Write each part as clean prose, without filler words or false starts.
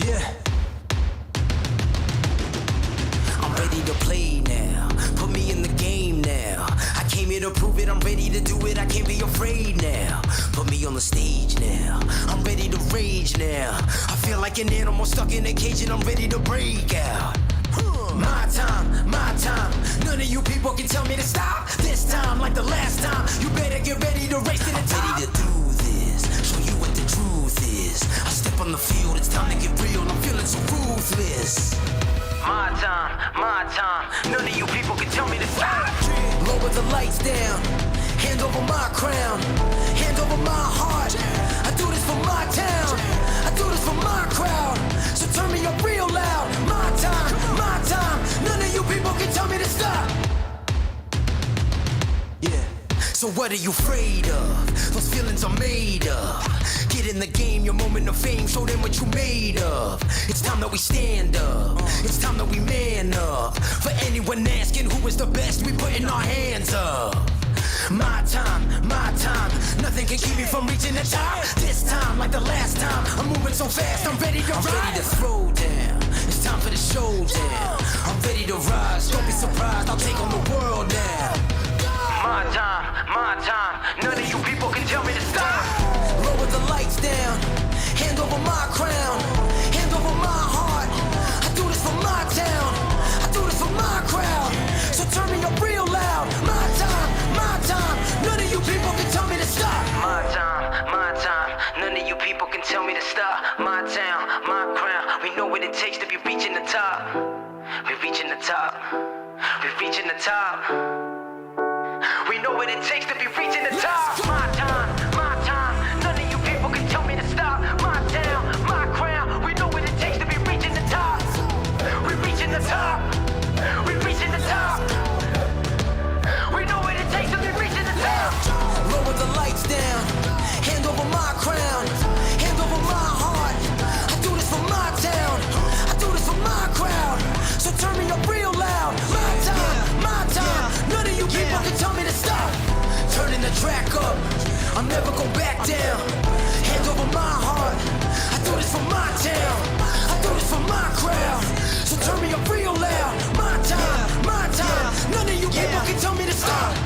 Yeah. I'm ready to play now. Put me in the game now. I came here to prove it. I'm ready to do it. I can't be afraid now. Put me on the stage now. I'm ready to rage now. I feel like an animal stuck in a cage and I'm ready to break out. My time, my time. None of you people can tell me to stop. This time, like the last time, you better get ready to race to the top. I'm ready to do this, show you what the truth is. I step on the field, it's time to get real. I'm feeling so ruthless. My time. None of you people can tell me to stop. Lower the lights down. Hand over my crown. Hand over my heart. I do this for my town. I do this for my crowd. So turn me up real loud. My time. None of you people can tell me to stop. Yeah. So what are you afraid of? Those feelings are made up. Get in the game, your moment of fame. Show them what you made of. It's time that we stand up. It's time that we man up. For anyone asking who is the best, we putting our hands up. My time. Nothing can keep me from reaching the top. This time, like the last time, I'm moving so fast, I'm ready to ride. I'm ready to throw down. It's time for the showdown. I'm ready to rise. Don't be surprised, I'll take on the world now. My time. None of you people can tell me to stop. Lower the lights down. Hand over my crown. Hand over my heart. I do this for my town. I do this for my crowd. So turn me up real loud. My time. None of you people can tell me to stop. My time. None of you people can tell me to stop. My town, my crown. We know what it takes to be reaching the top. We're reaching the top. We're reaching the top. We know what it takes to be reaching the top. My time. None of you people can tell me to stop. My town, my crown. We know what it takes to be reaching the top. We're reaching the top. We're reaching the top. We know what it takes to be reaching the top. Lower the lights down. Hand over my crown. Hand over my heart. I do this for my town. I do this for my crowd. So turn me up real loud. My time. None of you people can tell me to stop. Turning the track up. I'm never going back down. Hand over my heart. I do this for my town. I do this for my crowd. So turn me up real loud. My time. None of you people can tell me to stop.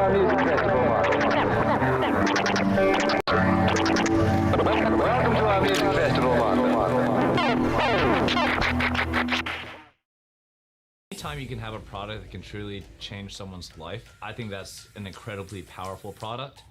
our music festival model. Welcome to our music festival model. Anytime you can have a product that can truly change someone's life, I think that's an incredibly powerful product.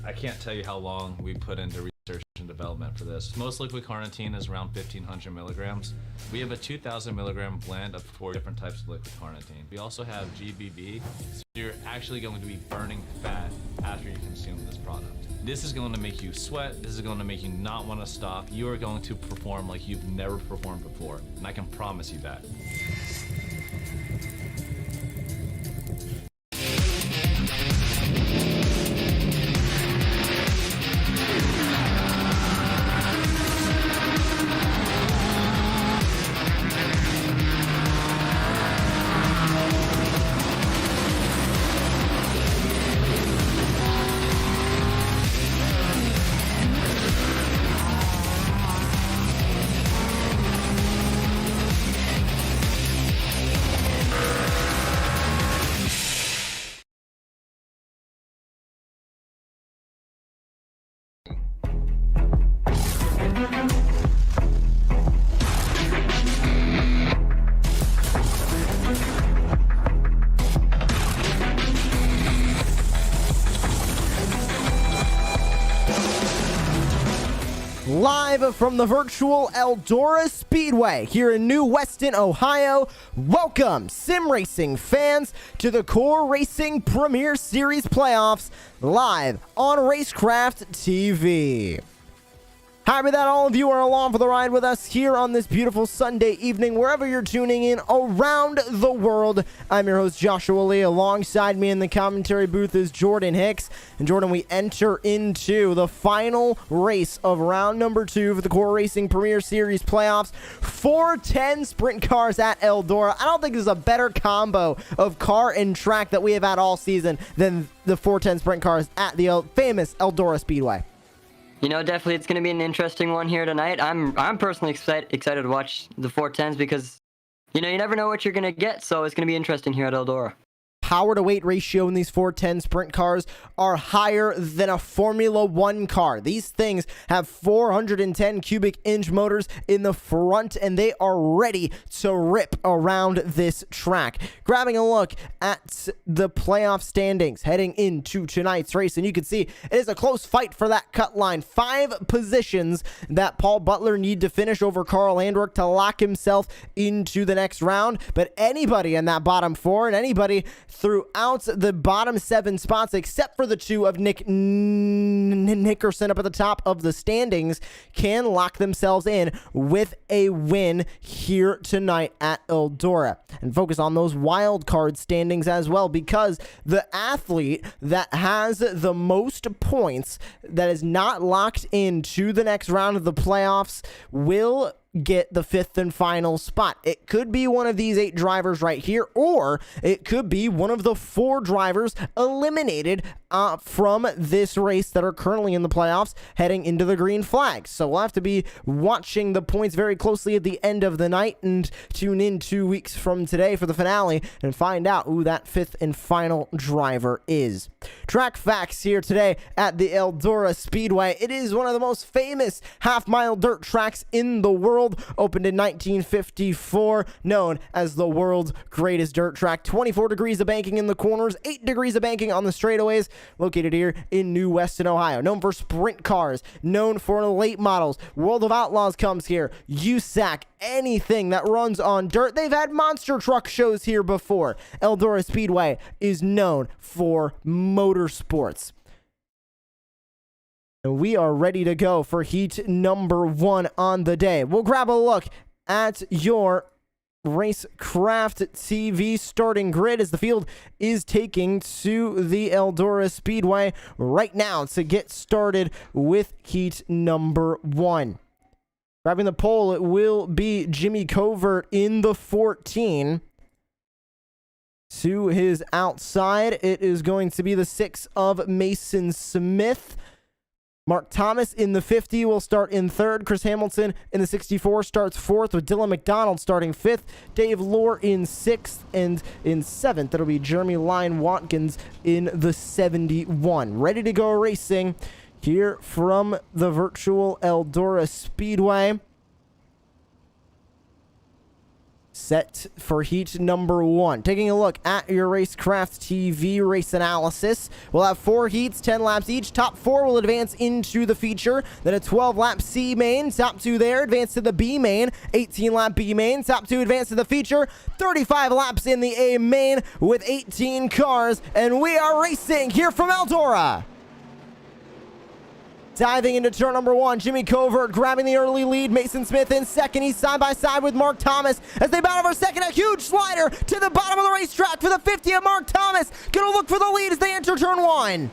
I can't tell you how long we put into research and development for this. Most liquid carnitine is around 1,500 milligrams. We have a 2,000 milligram blend of 4 different types of liquid carnitine. We also have GBB, so you're actually going to be burning fat after you consume this product. This is going to make you sweat. This is going to make you not want to stop. You are going to perform like you've never performed before, and I can promise you that. Live from the virtual Eldora Speedway here in New Weston, Ohio. Welcome, sim racing fans, to the Core Racing Premier Series playoffs live on Racecraft TV. Happy that all of you are along for the ride with us here on this beautiful Sunday evening, wherever you're tuning in around the world. I'm your host, Joshua Lee. Alongside me in the commentary booth is Jordan Hicks. And Jordan, we enter into the final race of round number 2 for the Core Racing Premier Series playoffs. 410 sprint cars at Eldora. I don't think there's a better combo of car and track that we have had all season than the 410 sprint cars at the famous Eldora Speedway. You know, definitely it's going to be an interesting one here tonight. I'm personally excited to watch the 410s because, you know, you never know what you're going to get, so it's going to be interesting here at Eldora. Power to weight ratio in these 410 sprint cars are higher than a Formula 1 car. These things have 410 cubic inch motors in the front, and they are ready to rip around this track. Grabbing a look at the playoff standings heading into tonight's race, and you can see it is a close fight for that cut line. 5 positions that Paul Butler need to finish over Carl Andrick to lock himself into the next round, but anybody in that bottom 4 and anybody throughout the bottom 7 spots, except for the 2 of Nick Nickerson up at the top of the standings, can lock themselves in with a win here tonight at Eldora. And focus on those wild card standings as well, because the athlete that has the most points that is not locked into the next round of the playoffs will get the 5th and final spot. It could be one of these 8 drivers right here, or it could be one of the 4 drivers eliminated from this race that are currently in the playoffs heading into the green flag. So we'll have to be watching the points very closely at the end of the night and tune in 2 weeks from today for the finale and find out who that 5th and final driver is. Track facts here today at the Eldora Speedway. It is one of the most famous half-mile dirt tracks in the world. Opened in 1954, known as the world's greatest dirt track. 24 degrees of banking in the corners, 8 degrees of banking on the straightaways, located here in New Weston, Ohio. Known for sprint cars, known for late models. World of Outlaws comes here. USAC, anything that runs on dirt. They've had monster truck shows here before. Eldora Speedway is known for motorsports. We are ready to go for heat number 1 on the day. We'll grab a look at your Racecraft TV starting grid as the field is taking to the Eldora Speedway right now to get started with heat number 1. Grabbing the pole, it will be Jimmy Covert in the 14. To his outside, it is going to be the 6 of Mason Smith. Mark Thomas in the 50 will start in third. Chris Hamilton in the 64 starts fourth, with Dylan McDonald starting fifth. Dave Lohr in sixth, and in seventh, that'll be Jeremy Lyon Watkins in the 71. Ready to go racing here from the virtual Eldora Speedway. Set for heat number 1. Taking a look at your Racecraft TV race analysis. We'll have 4 heats, 10 laps each. Top 4 will advance into the feature. Then a 12-lap C main. Top 2 there, advance to the B main. 18-lap B main. Top 2 advance to the feature. 35 laps in the A main with 18 cars. And we are racing here from Eldora. Diving into turn number 1, Jimmy Covert grabbing the early lead. Mason Smith in second. He's side by side with Mark Thomas as they battle for second. A huge slider to the bottom of the racetrack for the 50 of Mark Thomas. Gonna look for the lead as they enter turn 1.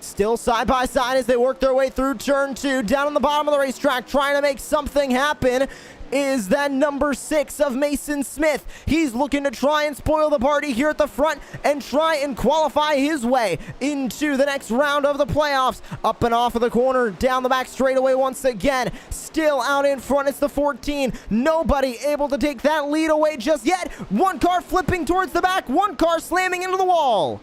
Still side by side as they work their way through turn 2. Down on the bottom of the racetrack, trying to make something happen, is that number 6 of Mason Smith. He's looking to try and spoil the party here at the front and try and qualify his way into the next round of the playoffs. Up and off of the corner, down the back straightaway once again. Still out in front, it's the 14. Nobody able to take that lead away just yet. One car flipping towards the back, one car slamming into the wall.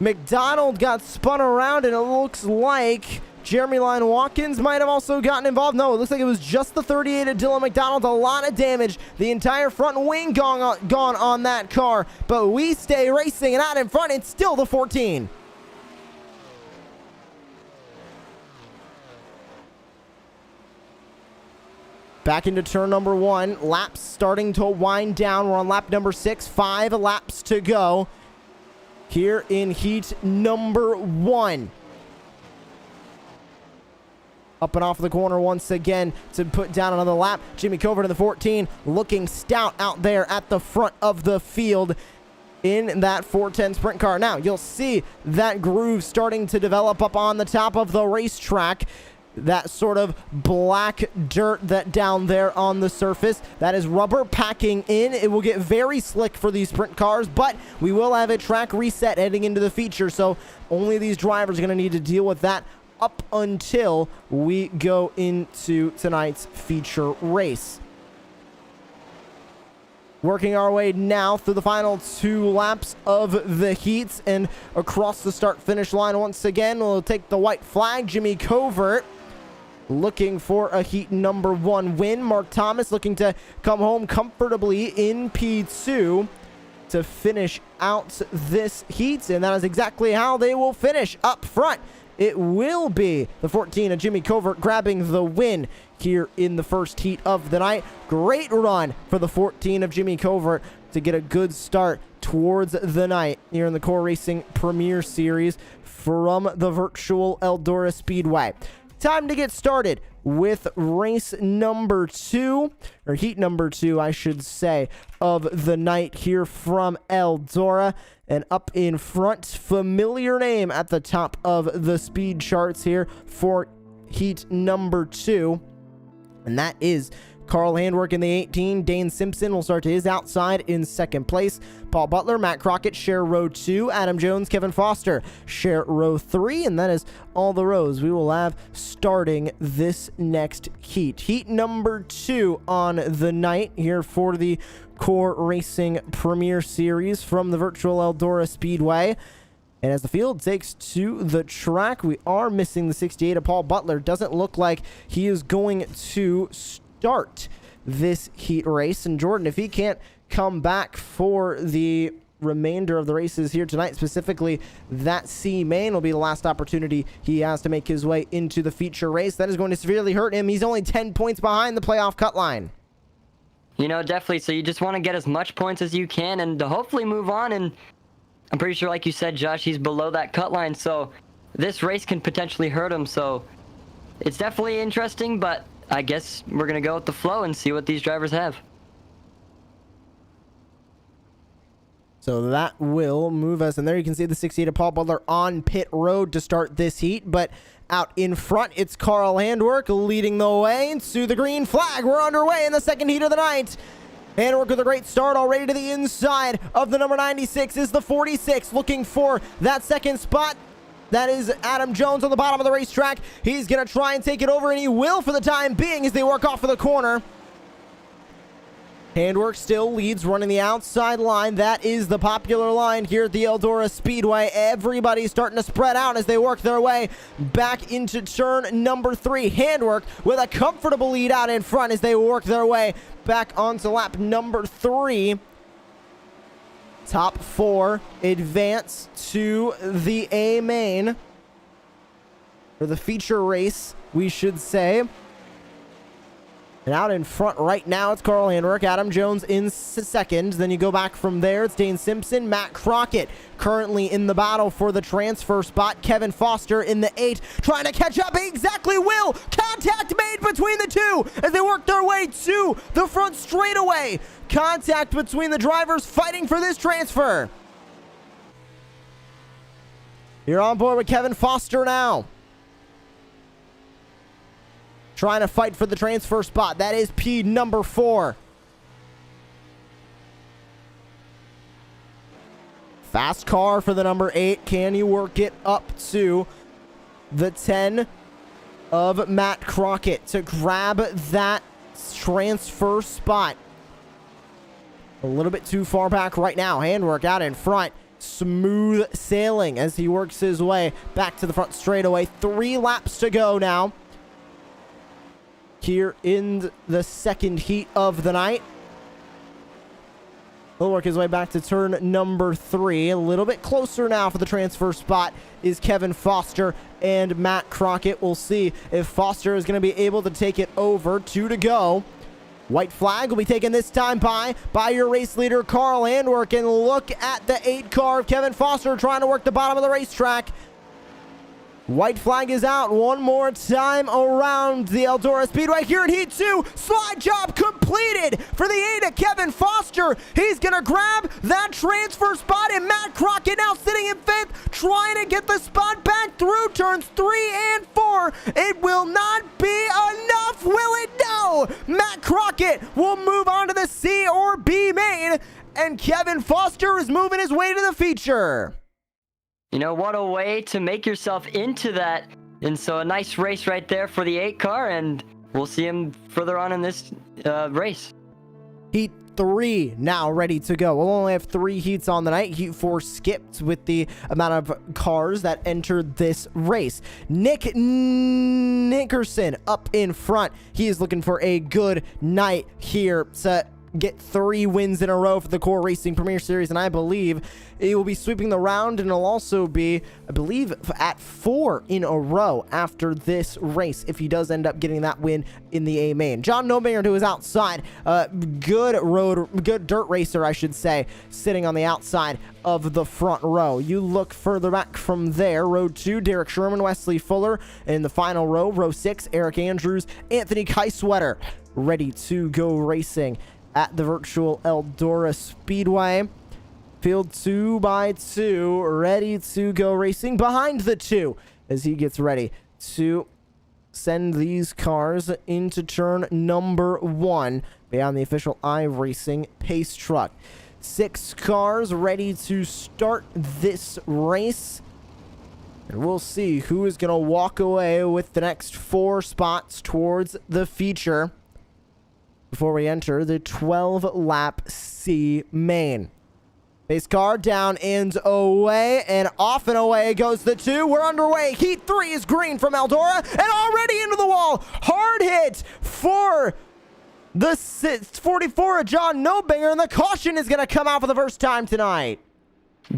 McDonald got spun around, and it looks like Jeremy Lyon Watkins might have also gotten involved. No, it looks like it was just the 38 of Dylan McDonald. A lot of damage. The entire front wing gone on that car. But we stay racing, and out in front, it's still the 14. Back into turn number 1. Laps starting to wind down. We're on lap number 6. 5 laps to go here in heat number 1. Up and off the corner once again to put down another lap. Jimmy Covert in the 14, looking stout out there at the front of the field in that 410 sprint car. Now, you'll see that groove starting to develop up on the top of the racetrack. That sort of black dirt that down there on the surface, that is rubber packing in. It will get very slick for these sprint cars, but we will have a track reset heading into the feature, so only these drivers are going to need to deal with that up until we go into tonight's feature race. Working our way now through the final 2 laps of the heats, and across the start-finish line once again, we'll take the white flag. Jimmy Covert looking for a heat number 1 win. Mark Thomas looking to come home comfortably in P2 to finish out this heat, and that is exactly how they will finish up front. It will be the 14 of Jimmy Covert grabbing the win here in the first heat of the night. Great run for the 14 of Jimmy Covert to get a good start towards the night here in the Core Racing Premier Series from the virtual Eldora Speedway. Time to get started with race number 2, or heat number 2, I should say, of the night here from Eldora. And up in front, familiar name at the top of the speed charts here for heat number 2. And that is Carl Handwerk in the 18. Dane Simpson will start to his outside in second place. Paul Butler, Matt Crockett share row 2. Adam Jones, Kevin Foster share row 3. And that is all the rows we will have starting this next heat. Heat number 2 on the night here for the Core Racing Premier Series from the virtual Eldora Speedway. And as the field takes to the track, we are missing the 68 of Paul Butler. Doesn't look like he is going to start this heat race. And Jordan, if he can't come back for the remainder of the races here tonight, specifically that C main, will be the last opportunity he has to make his way into the feature race. That is going to severely hurt him. He's only 10 points behind the playoff cut line. You know, definitely. So you just want to get as much points as you can and to hopefully move on. And I'm pretty sure, like you said, Josh, he's below that cut line. So this race can potentially hurt him. So it's definitely interesting, but I guess we're going to go with the flow and see what these drivers have. So that will move us. And there you can see the 68 of Paul Butler on pit road to start this heat. But out in front, it's Carl Handwerk leading the way to the green flag. We're underway in the second heat of the night. Handwork with a great start already to the inside of the number 96 is the 46, looking for that second spot. That is Adam Jones on the bottom of the racetrack. He's going to try and take it over, and he will for the time being as they work off of the corner. Handwork still leads, running the outside line. That is the popular line here at the Eldora Speedway. Everybody's starting to spread out as they work their way back into turn number 3. Handwork with a comfortable lead out in front as they work their way back onto lap number 3. Top 4 advance to the A main, or the feature race, we should say. And out in front right now, it's Carl Handwork. Adam Jones in second. Then you go back from there. It's Dane Simpson. Matt Crockett currently in the battle for the transfer spot. Kevin Foster in the 8, trying to catch up. Exactly will. Contact made between the two as they work their way to the front straightaway. Contact between the drivers fighting for this transfer. You're on board with Kevin Foster now, trying to fight for the transfer spot. That is P number 4. Fast car for the number 8. Can you work it up to the 10 of Matt Crockett to grab that transfer spot? A little bit too far back right now. Handwork out in front. Smooth sailing as he works his way back to the front straightaway. 3 laps to go now here in the second heat of the night. He'll work his way back to turn number 3. A little bit closer now for the transfer spot is Kevin Foster and Matt Crockett. We'll see if Foster is going to be able to take it over. 2 to go. White flag will be taken this time by your race leader, Carl Handwork. And look at the 8 car of Kevin Foster trying to work the bottom of the racetrack. White flag is out one more time around the Eldora Speedway here in Heat 2. Slide job completed for the 8 of Kevin Foster. He's going to grab that transfer spot, and Matt Crockett now sitting in 5th, trying to get the spot back through turns 3 and 4. It will not be enough, will it? No! Matt Crockett will move on to the C or B main, and Kevin Foster is moving his way to the feature. You know, what a way to make yourself into that. And so a nice race right there for the 8 car, and we'll see him further on in this race. Heat 3 now ready to go. We'll only have 3 heats on the night. Heat 4 skipped with the amount of cars that entered this race. Nick Nickerson up in front. He is looking for a good night here to get 3 wins in a row for the Core Racing Premier Series, and I believe he will be sweeping the round, and it'll also be, I believe, at 4 in a row after this race if he does end up getting that win in the A main. John Nobinger, who is outside, good dirt racer, I should say, sitting on the outside of the front row. You look further back from there. Row 2, Derek Sherman, Wesley Fuller. In the final row, row 6, Eric Andrews, Anthony Keiswetter, ready to go racing at the virtual Eldora Speedway. Field 2x2 ready to go racing behind the 2 as he gets ready to send these cars into turn number 1 beyond the official iRacing pace truck. 6 cars ready to start this race, and we'll see who is going to walk away with the next 4 spots towards the feature before we enter the 12-lap C main. Base car down and away, and off and away goes the 2. We're underway. Heat 3 is green from Eldora, and already into the wall. Hard hit for the 44 of John Nobinger, and the caution is going to come out for the first time tonight.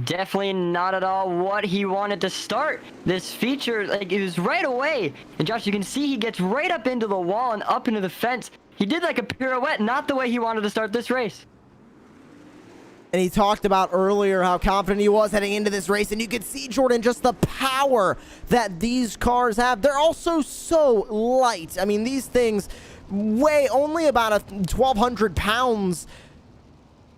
Definitely not at all what he wanted to start this feature. Like, it was right away. And Josh, you can see he gets right up into the wall and up into the fence. He did like a pirouette, not the way he wanted to start this race. And he talked about earlier how confident he was heading into this race. And you could see, Jordan, just the power that these cars have. They're also so light. I mean, these things weigh only about 1,200 pounds.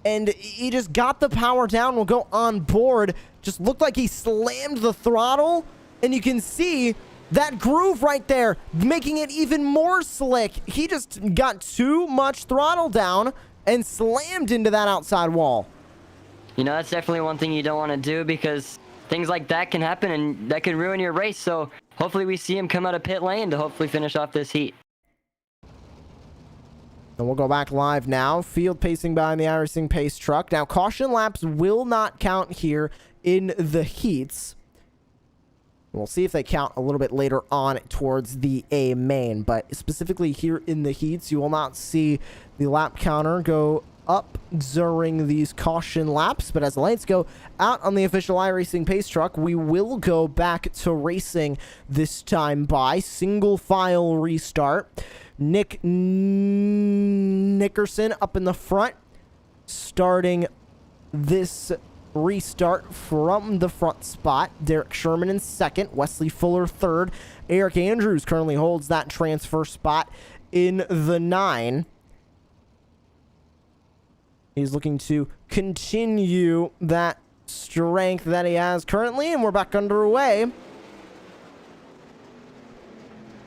And he just got the power down. Will go on board. Just looked like he slammed the throttle. And you can see that groove right there, making it even more slick. He just got too much throttle down, and slammed into that outside wall. You know, that's definitely one thing you don't want to do because things like that can happen and that could ruin your race. So hopefully we see him come out of pit lane to hopefully finish off this heat. And we'll go back live now. Field pacing behind the iRacing pace truck. Now, caution laps will not count here in the heats. We'll see if they count a little bit later on towards the A main. But specifically here in the heats, you will not see the lap counter go up during these caution laps. But as the lights go out on the official iRacing pace truck, we will go back to racing this time by single file restart. Nick Nickerson up in the front, starting this restart from the front spot. Derek Sherman in second, Wesley Fuller third. Eric Andrews currently holds that transfer spot in the 9. He's looking to continue that strength that he has currently, and we're back underway.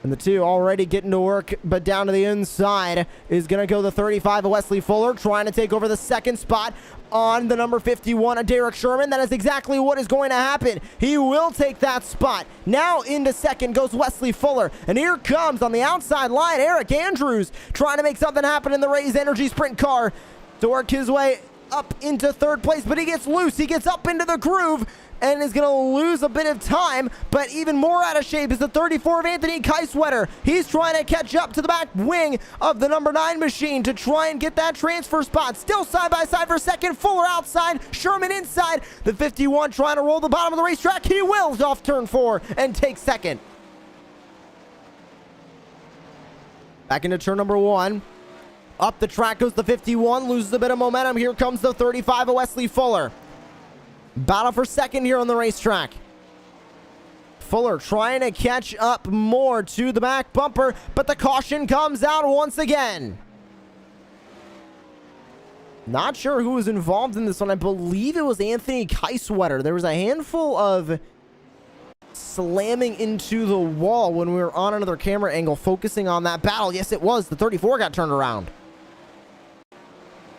And the 2 already getting to work, but down to the inside is going to go the 35 of Wesley Fuller, trying to take over the second spot on the number 51 of Derek Sherman. That is exactly what is going to happen. He will take that spot. Now into second goes Wesley Fuller. And here comes on the outside line, Eric Andrews, trying to make something happen in the Raise Energy sprint car to work his way up into third place, but he gets loose. He gets up into the groove and is going to lose a bit of time, but even more out of shape is the 34 of Anthony Keiswetter. He's trying to catch up to the back wing of the number 9 machine to try and get that transfer spot. Still side by side for second. Fuller outside, Sherman inside. The 51 trying to roll the bottom of the racetrack. He wills off turn 4 and takes second. Back into turn number 1. Up the track goes the 51, loses a bit of momentum. Here comes the 35 of Wesley Fuller. Battle for second here on the racetrack. Fuller trying to catch up more to the back bumper, but the caution comes out once again. Not sure who was involved in this one. I believe it was Anthony Keiswetter. There was a handful of slamming into the wall when we were on another camera angle focusing on that battle. Yes, it was. The 34 got turned around.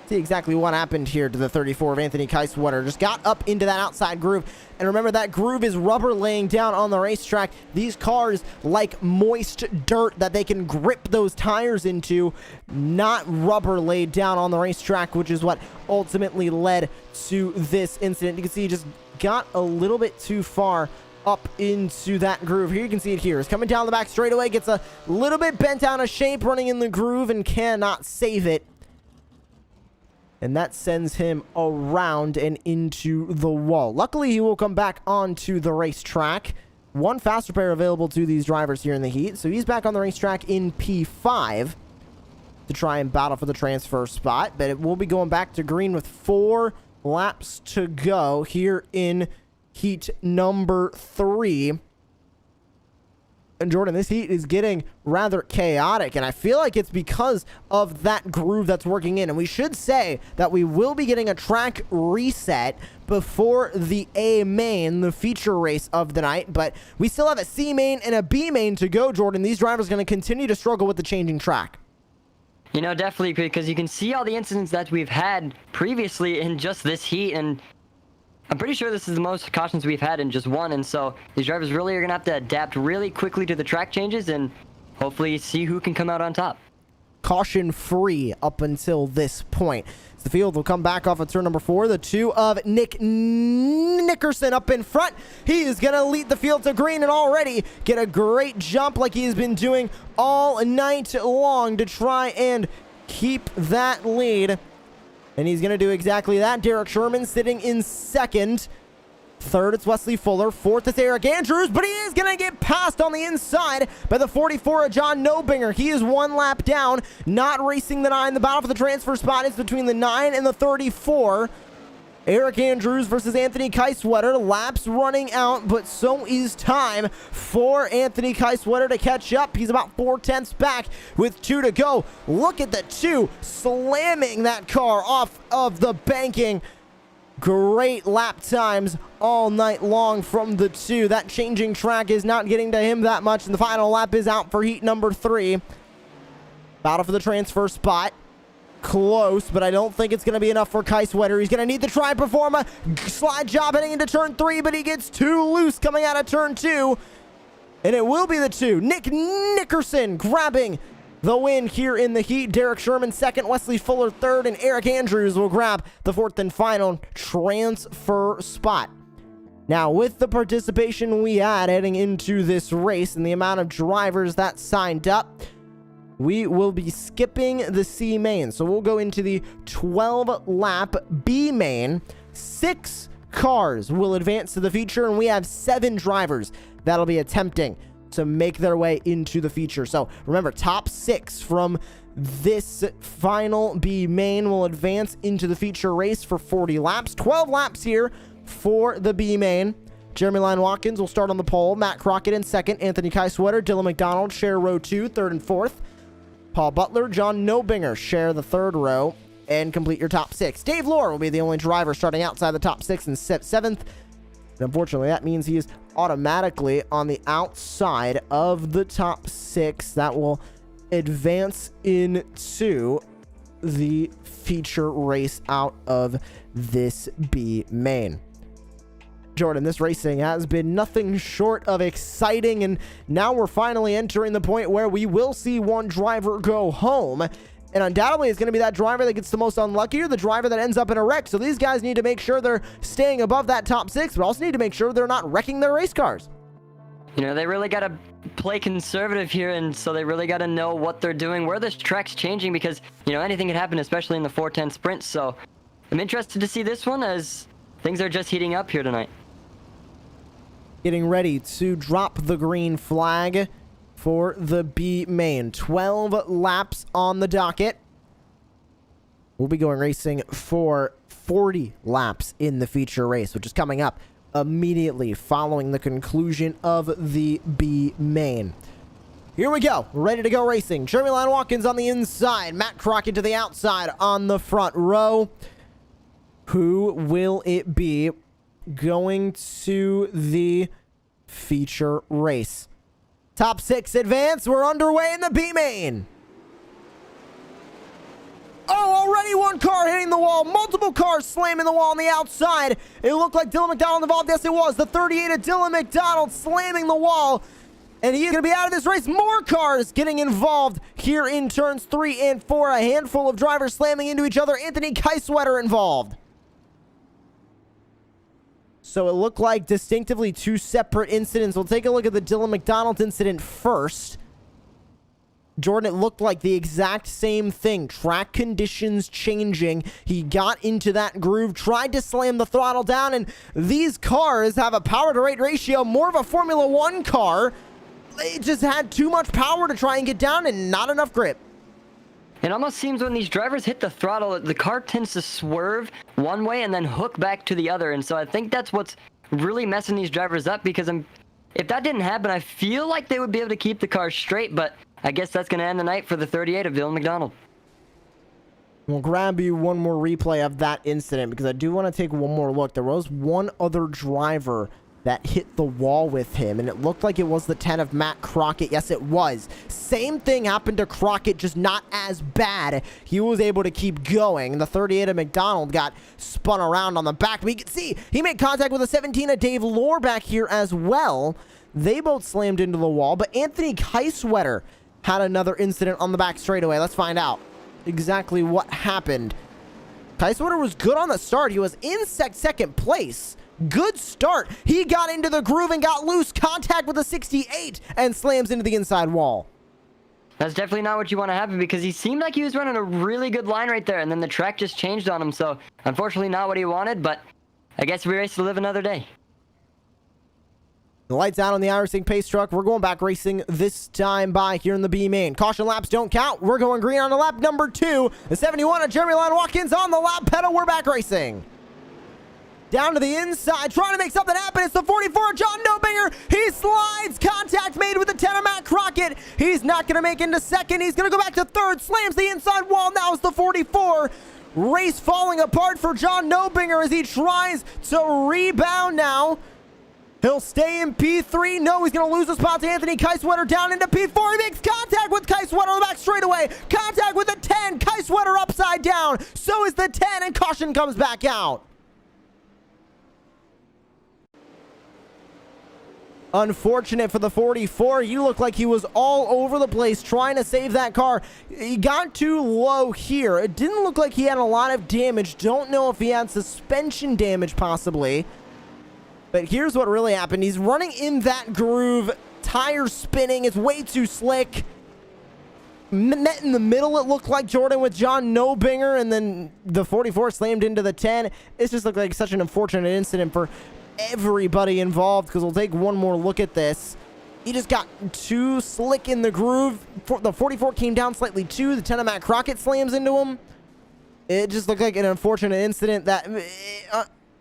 See exactly what happened here to the 34 of Anthony Keiswetter. Just got up into that outside groove. And remember, that groove is rubber laying down on the racetrack. These cars like moist dirt that they can grip those tires into, not rubber laid down on the racetrack, which is what ultimately led to this incident. You can see he just got a little bit too far up into that groove. Here you can see it here. It's coming down the back straightaway, gets a little bit bent out of shape running in the groove and cannot save it. And that sends him around and into the wall. Luckily, he will come back onto the racetrack. One fast repair available to these drivers here in the heat. So he's back on the racetrack in P5 to try and battle for the transfer spot. But it will be going back to green with 4 laps to go here in heat number 3. And Jordan, this heat is getting rather chaotic, and I feel like it's because of that groove that's working in. And we should say that we will be getting a track reset before the A main, the feature race of the night, but we still have a C main and a B main to go, Jordan. These drivers are going to continue to struggle with the changing track. You know, definitely, because you can see all the incidents that we've had previously in just this heat, and I'm pretty sure this is the most cautions we've had in just one, and so these drivers really are going to have to adapt really quickly to the track changes and hopefully see who can come out on top. Caution free up until this point. The field will come back off of turn number 4. The 2 of Nick Nickerson up in front. He is going to lead the field to green and already get a great jump like he has been doing all night long to try and keep that lead. And he's going to do exactly that. Derek Sherman sitting in second. Third, it's Wesley Fuller. Fourth, it's Eric Andrews, but he is going to get passed on the inside by the 44 of John Nobinger. He is 1 lap down, not racing the 9. The battle for the transfer spot is between the 9 and the 34. Eric Andrews versus Anthony Keiswetter. Laps running out, but so is time for Anthony Keiswetter to catch up. He's about 4/10 back with 2 to go. Look at the 2 slamming that car off of the banking. Great lap times all night long from the 2. That changing track is not getting to him that much, and the final lap is out for heat number 3. Battle for the transfer spot. close, but I don't think it's going to be enough for Kaiserwetter. He's going to need to try and perform a slide job heading into turn 3, but he gets too loose coming out of turn 2. And it will be the 2. Nick Nickerson grabbing the win here in the heat. Derek Sherman second, Wesley Fuller third, and Eric Andrews will grab the fourth and final transfer spot. Now, with the participation we had heading into this race and the amount of drivers that signed up, we will be skipping the C main. So we'll go into the 12-lap B main. 6 cars will advance to the feature, and we have 7 drivers that'll be attempting to make their way into the feature. So remember, top 6 from this final B main will advance into the feature race for 40 laps. 12 laps here for the B main. Jeremy Lyon Watkins will start on the pole. Matt Crockett in second. Anthony Kaiserwetter, Dylan McDonald share row 2, third and fourth. Paul Butler, John Nobinger share the third row and complete your top 6. Dave Lohr will be the only driver starting outside the top 6 and 7th. And unfortunately, that means he is automatically on the outside of the top 6. That will advance into the feature race out of this B main. Jordan, this racing has been nothing short of exciting, and now we're finally entering the point where we will see one driver go home, and undoubtedly it's going to be that driver that gets the most unlucky or the driver that ends up in a wreck. So these guys need to make sure they're staying above that top 6, but also need to make sure they're not wrecking their race cars. You know, they really got to play conservative here, and so they really got to know what they're doing, where this track's changing, because, you know, anything can happen, especially in the 410 sprint. So I'm interested to see this one as things are just heating up here tonight. Getting ready to drop the green flag for the B main. 12 laps on the docket. We'll be going racing for 40 laps in the feature race, which is coming up immediately following the conclusion of the B main. Here we go. Ready to go racing. Jeremy Lyon Watkins on the inside. Matt Crockett to the outside on the front row. Who will it be going to the feature race? Top 6 advance. We're underway in the B main. Oh, already one car hitting the wall. Multiple cars slamming the wall on the outside. It looked like Dylan McDonald involved. Yes, it was. The 38 of Dylan McDonald slamming the wall. And he is going to be out of this race. More cars getting involved here in turns 3 and 4. A handful of drivers slamming into each other. Anthony Kaiserwetter involved. So it looked like distinctively 2 separate incidents. We'll take a look at the Dylan McDonald incident first. Jordan, it looked like the exact same thing. Track conditions changing. He got into that groove, tried to slam the throttle down, and these cars have a power to rate ratio, more of a Formula 1 car. They just had too much power to try and get down and not enough grip. It almost seems when these drivers hit the throttle, the car tends to swerve one way and then hook back to the other. And so I think that's what's really messing these drivers up, because if that didn't happen, I feel like they would be able to keep the car straight, but I guess that's going to end the night for the 38 of Dylan McDonald. We'll grab you one more replay of that incident because I do want to take one more look. There was one other driver that hit the wall with him, and it looked like it was the 10 of Matt Crockett. Yes, it was. Same thing happened to Crockett, just not as bad. He was able to keep going. The 38 of McDonald got spun around on the back. But you can see he made contact with a 17 of Dave Lohr back here as well. They both slammed into the wall, but Anthony Kaiserwetter had another incident on the back straightaway. Let's find out exactly what happened. Kaiserwetter was good on the start. He was in second place. Good start. He got into the groove and got loose. Contact with a 68 and slams into the inside wall. That's definitely not what you want to happen, because he seemed like he was running a really good line right there, and then the track just changed on him. So unfortunately not what he wanted, but I guess we race to live another day. The lights out on the iRacing pace truck. We're going back racing this time by here in the B main. Caution laps don't count. We're going green on the lap number 2. The 71 of Jeremy Lyon Watkins on the lap pedal. We're back racing. Down to the inside, trying to make something happen. It's the 44 of John Nobinger. He slides. Contact made with the 10 of Matt Crockett. He's not going to make it into second. He's going to go back to third. Slams the inside wall. Now it's the 44. Race falling apart for John Nobinger as he tries to rebound now. He'll stay in P3. No, he's going to lose the spot to Anthony Kiesewetter down into P4. He makes contact with Kiesewetter on the back straightaway. Contact with the 10. Kiesewetter upside down. So is the 10, and caution comes back out. Unfortunate for the 44. He looked like he was all over the place trying to save that car. He got too low here. It didn't look like he had a lot of damage. Don't know if he had suspension damage possibly. But here's what really happened. He's running in that groove. Tires spinning. It's way too slick. Met in the middle, it looked like, Jordan, with John Nobinger, and then the 44 slammed into the 10. It just looked like such an unfortunate incident for everybody involved, because we'll take one more look at this. He just got too slick in the groove. The 44 came down slightly too. The 10 of Matt Crockett slams into him. It just looked like an unfortunate incident that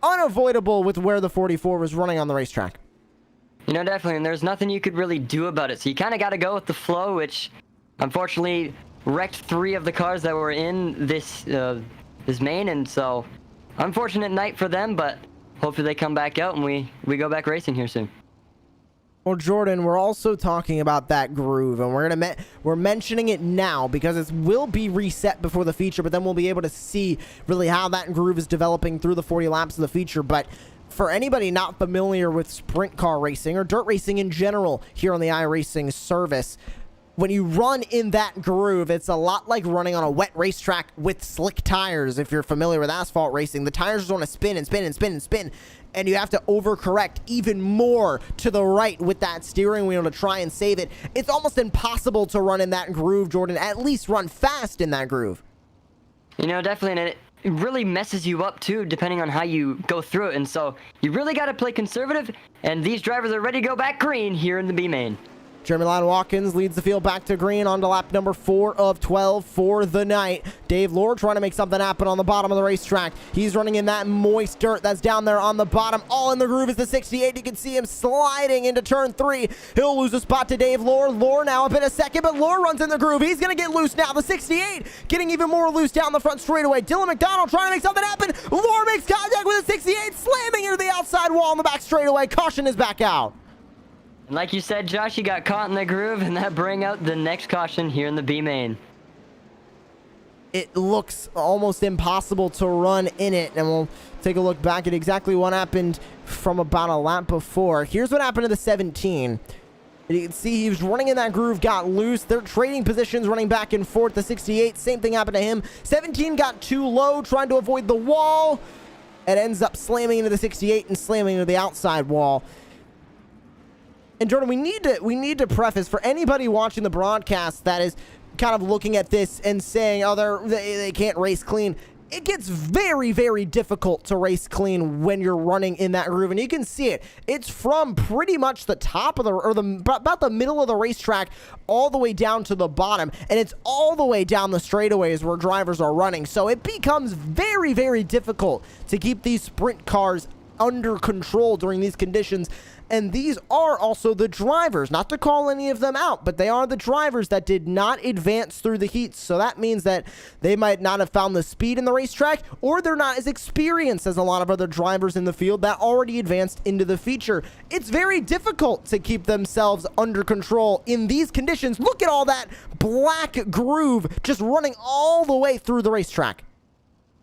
unavoidable with where the 44 was running on the racetrack. You know, definitely, and there's nothing you could really do about it. So you kind of got to go with the flow, which unfortunately wrecked 3 of the cars that were in this main, and so unfortunate night for them, but hopefully they come back out and we go back racing here soon. Well, Jordan, we're also talking about that groove, and we're mentioning it now because it will be reset before the feature, but then we'll be able to see really how that groove is developing through the 40 laps of the feature. But for anybody not familiar with sprint car racing or dirt racing in general here on the iRacing service, when you run in that groove, it's a lot like running on a wet racetrack with slick tires. If you're familiar with asphalt racing, the tires just want to spin and spin and spin and spin, and you have to overcorrect even more to the right with that steering wheel to try and save it. It's almost impossible to run in that groove, Jordan. At least run fast in that groove. You know, definitely, and it really messes you up too, depending on how you go through it. And so you really got to play conservative, and these drivers are ready to go back green here in the B main. Jeremy Lyon Watkins leads the field back to green onto lap number 4 of 12 for the night. Dave Lord trying to make something happen on the bottom of the racetrack. He's running in that moist dirt that's down there on the bottom. All in the groove is the 68. You can see him sliding into turn 3. He'll lose a spot to Dave Lord. Lord now up in a second, but Lord runs in the groove. He's going to get loose now. The 68 getting even more loose down the front straightaway. Dylan McDonald trying to make something happen. Lord makes contact with the 68, slamming into the outside wall on the back straightaway. Caution is back out. And like you said, Josh, you got caught in the groove, and that bring out the next caution here in the B main. It looks almost impossible to run in it, and we'll take a look back at exactly what happened from about a lap before. Here's what happened to the 17. You can see he was running in that groove, got loose. They're trading positions, running back and forth. The 68, same thing happened to him. 17 got too low, trying to avoid the wall. It ends up slamming into the 68 and slamming into the outside wall. And Jordan, we need to preface for anybody watching the broadcast that is kind of looking at this and saying, oh, they can't race clean. It gets very, very difficult to race clean when you're running in that groove, and you can see it. It's from pretty much the top of about the middle of the racetrack all the way down to the bottom, and it's all the way down the straightaways where drivers are running. So it becomes very, very difficult to keep these sprint cars under control during these conditions. And these are also the drivers, not to call any of them out, but they are the drivers that did not advance through the heats. So that means that they might not have found the speed in the racetrack, or they're not as experienced as a lot of other drivers in the field that already advanced into the feature. It's very difficult to keep themselves under control in these conditions. Look at all that black groove just running all the way through the racetrack.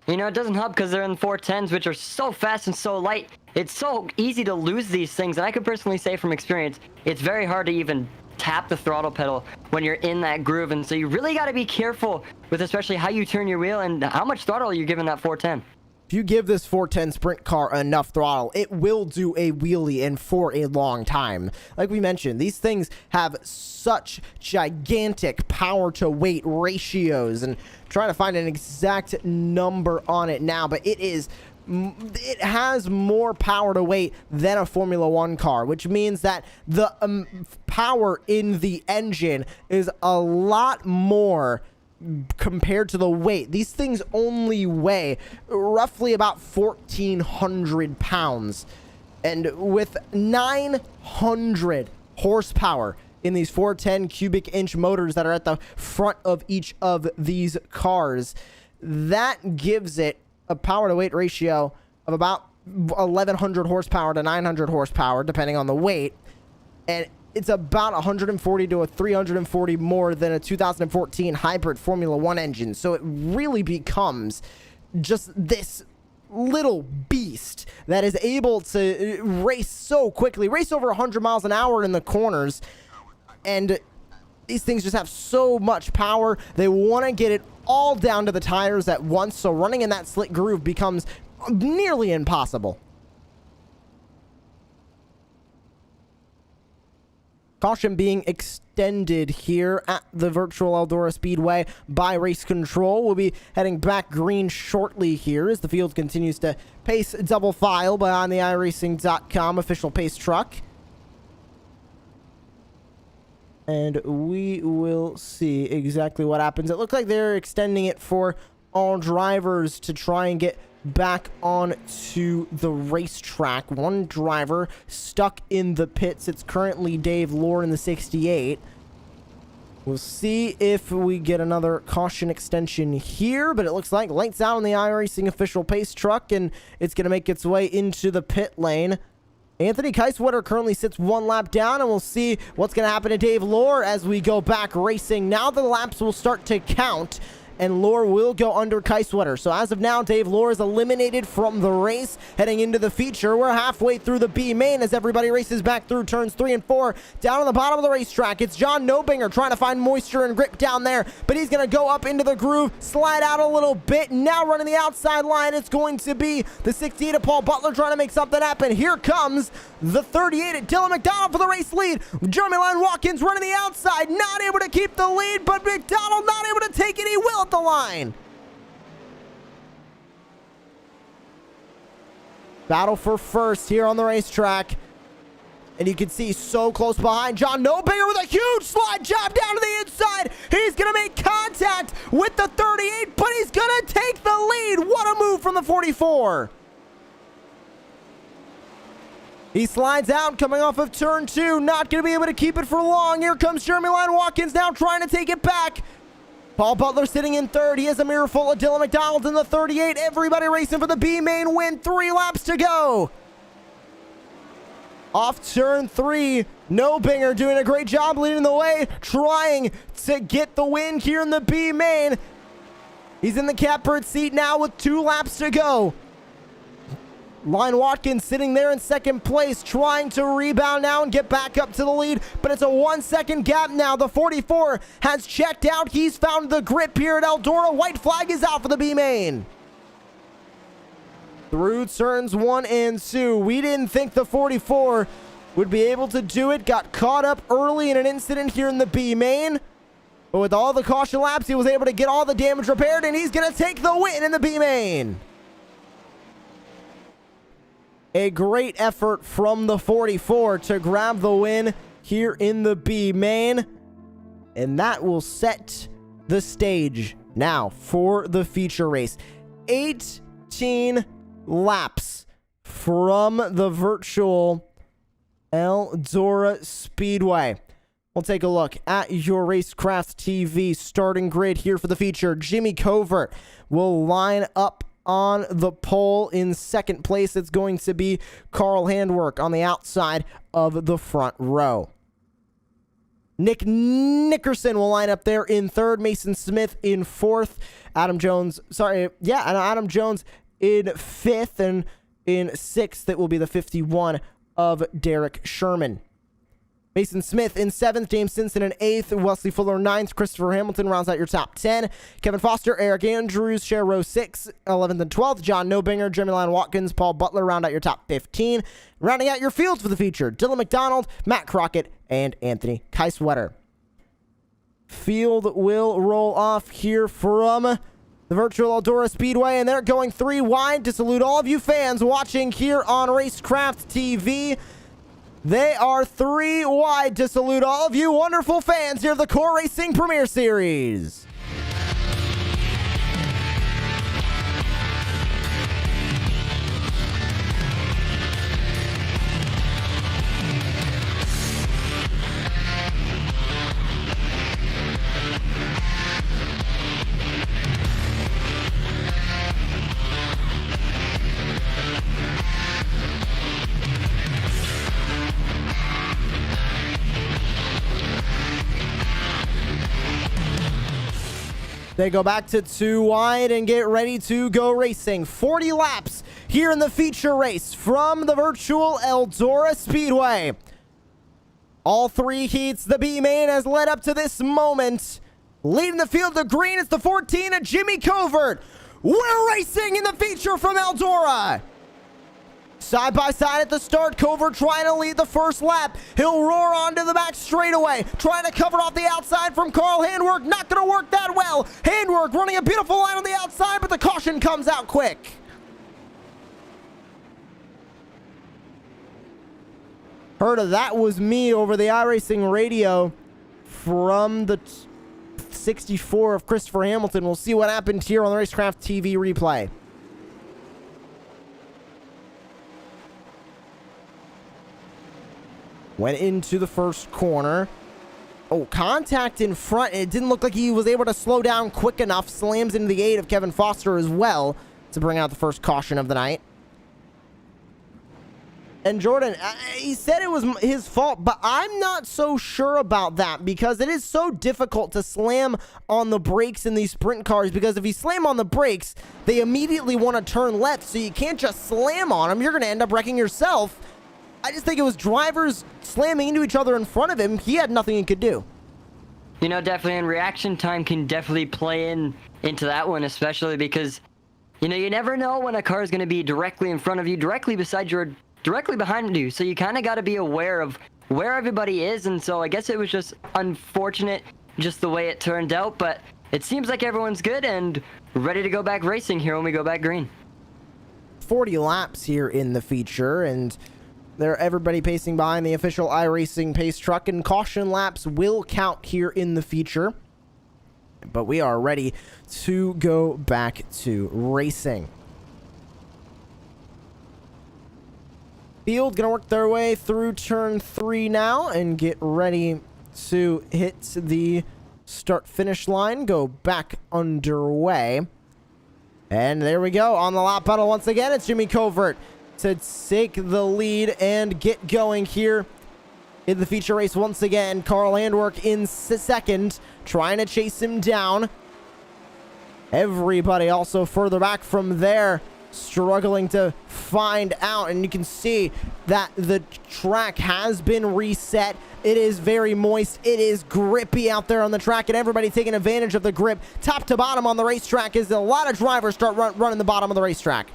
You know, it doesn't help because they're in 410s, which are so fast and so light. It's so easy to lose these things, and I could personally say from experience, it's very hard to even tap the throttle pedal when you're in that groove, and so you really got to be careful with especially how you turn your wheel and how much throttle you're giving that 410. If you give this 410 sprint car enough throttle, it will do a wheelie and for a long time. Like we mentioned, these things have such gigantic power to weight ratios, and I'm trying to find an exact number on it now, but it has more power to weight than a Formula 1 car, which means that the power in the engine is a lot more compared to the weight. These things only weigh roughly about 1,400 pounds. And with 900 horsepower in these 410 cubic inch motors that are at the front of each of these cars, that gives it a power to weight ratio of about 1100 horsepower to 900 horsepower, depending on the weight. And it's about 140 to 340 more than a 2014 hybrid Formula One engine. So it really becomes just this little beast that is able to race so quickly, race over 100 miles an hour in the corners. And these things just have so much power. They want to get it all down to the tires at once, so running in that slick groove becomes nearly impossible. Caution being extended here at the virtual Eldora Speedway by Race Control. We'll be heading back green shortly here as the field continues to pace double file behind the iRacing.com official pace truck. And we will see exactly what happens. It looks like they're extending it for all drivers to try and get back onto the racetrack. One driver stuck in the pits. It's currently Dave Lohr in the 68. We'll see if we get another caution extension here, but it looks like lights out on the iRacing official pace truck, and it's going to make its way into the pit lane. Anthony Keiswetter currently sits one lap down, and we'll see what's going to happen to Dave Lohr as we go back racing. Now the laps will start to count, and Lohr will go under Keiswetter. So as of now, Dave Lohr is eliminated from the race. Heading into the feature, we're halfway through the B main as everybody races back through turns 3 and 4. Down on the bottom of the racetrack, it's John Nobinger trying to find moisture and grip down there, but he's going to go up into the groove, slide out a little bit. Now running the outside line, it's going to be the 68 of Paul Butler trying to make something happen. Here comes the 38 at Dylan McDonald for the race lead. Jeremy Lyon Watkins running the outside, not able to keep the lead, but McDonald not able to take it. He will at the line. Battle for first here on the racetrack. And you can see so close behind John Nobinger with a huge slide job down to the inside. He's going to make contact with the 38, but he's going to take the lead. What a move from the 44. He slides out coming off of turn 2. Not going to be able to keep it for long. Here comes Jeremy Lyon Watkins now trying to take it back. Paul Butler sitting in third. He has a mirror full of Dylan McDonald in the 38. Everybody racing for the B main win. 3 laps to go. Off turn 3. Nobinger doing a great job leading the way, trying to get the win here in the B main. He's in the catbird seat now with 2 laps to go. Lyon Watkins sitting there in second place, trying to rebound now and get back up to the lead, but it's a 1-second gap now. The 44 has checked out. He's found the grip here at Eldora. White flag is out for the B main. Through turns 1 and 2. We didn't think the 44 would be able to do it. Got caught up early in an incident here in the B main. But with all the caution laps, he was able to get all the damage repaired, and he's going to take the win in the B main. A great effort from the 44 to grab the win here in the B main. And that will set the stage now for the feature race. 18 laps from the virtual Eldora Speedway. We'll take a look at your Racecraft TV starting grid here for the feature. Jimmy Covert will line up on the pole in second place. It's going to be Carl Handwerk on the outside of the front row. Nick Nickerson will line up there in third. Mason Smith in fourth. Adam Jones in fifth, and in sixth it will be the 51 of Derek Sherman. Mason Smith in 7th, James Simpson in 8th, Wesley Fuller 9th, Christopher Hamilton rounds out your top 10. Kevin Foster, Eric Andrews share row 6, 11th and 12th. John Nobinger, Jeremy Lyon Watkins, Paul Butler round out your top 15. Rounding out your fields for the feature, Dylan McDonald, Matt Crockett, and Anthony Keiswetter. Field will roll off here from the virtual Eldora Speedway, and they're going 3 wide to salute all of you fans watching here on Racecraft TV. They are 3 wide to salute all of you wonderful fans here of the Core Racing Premier Series. They go back to 2 wide and get ready to go racing. 40 laps here in the feature race from the virtual Eldora Speedway. All 3 heats, the B main has led up to this moment. Leading the field to green, it's the 14 of Jimmy Covert. We're racing in the feature from Eldora. Side by side at the start, Covert trying to lead the first lap. He'll roar onto the back straightaway, trying to cover off the outside from Carl Handwerk. Not going to work that well. Handwerk running a beautiful line on the outside, but the caution comes out quick. Heard of that was me over the iRacing radio from the 64 of Christopher Hamilton. We'll see what happened here on the Racecraft TV replay. Went into the first corner. Oh, contact in front. It didn't look like he was able to slow down quick enough. Slams into the 8 of Kevin Foster as well to bring out the first caution of the night. And Jordan, he said it was his fault, but I'm not so sure about that because it is so difficult to slam on the brakes in these sprint cars, because if you slam on the brakes, they immediately want to turn left, so you can't just slam on them. You're going to end up wrecking yourself. I just think it was drivers slamming into each other in front of him. He had nothing he could do. You know, definitely, and reaction time can definitely play into that one, especially because, you know, you never know when a car is going to be directly in front of you, directly behind you. So you kind of got to be aware of where everybody is. And so I guess it was just unfortunate just the way it turned out. But it seems like everyone's good and ready to go back racing here when we go back green. 40 laps here in the feature, and everybody pacing behind the official iRacing pace truck, and caution laps will count here in the feature. But we are ready to go back to racing. Field gonna work their way through turn 3 now and get ready to hit the start-finish line, go back underway. And there we go, on the lap pedal once again, it's Jimmy Covert to take the lead and get going here in the feature race once again. Carl Handwerk in second, trying to chase him down. Everybody also further back from there, struggling to find out, and you can see that the track has been reset. It is very moist. It is grippy out there on the track, and everybody taking advantage of the grip top to bottom on the racetrack as a lot of drivers start running the bottom of the racetrack.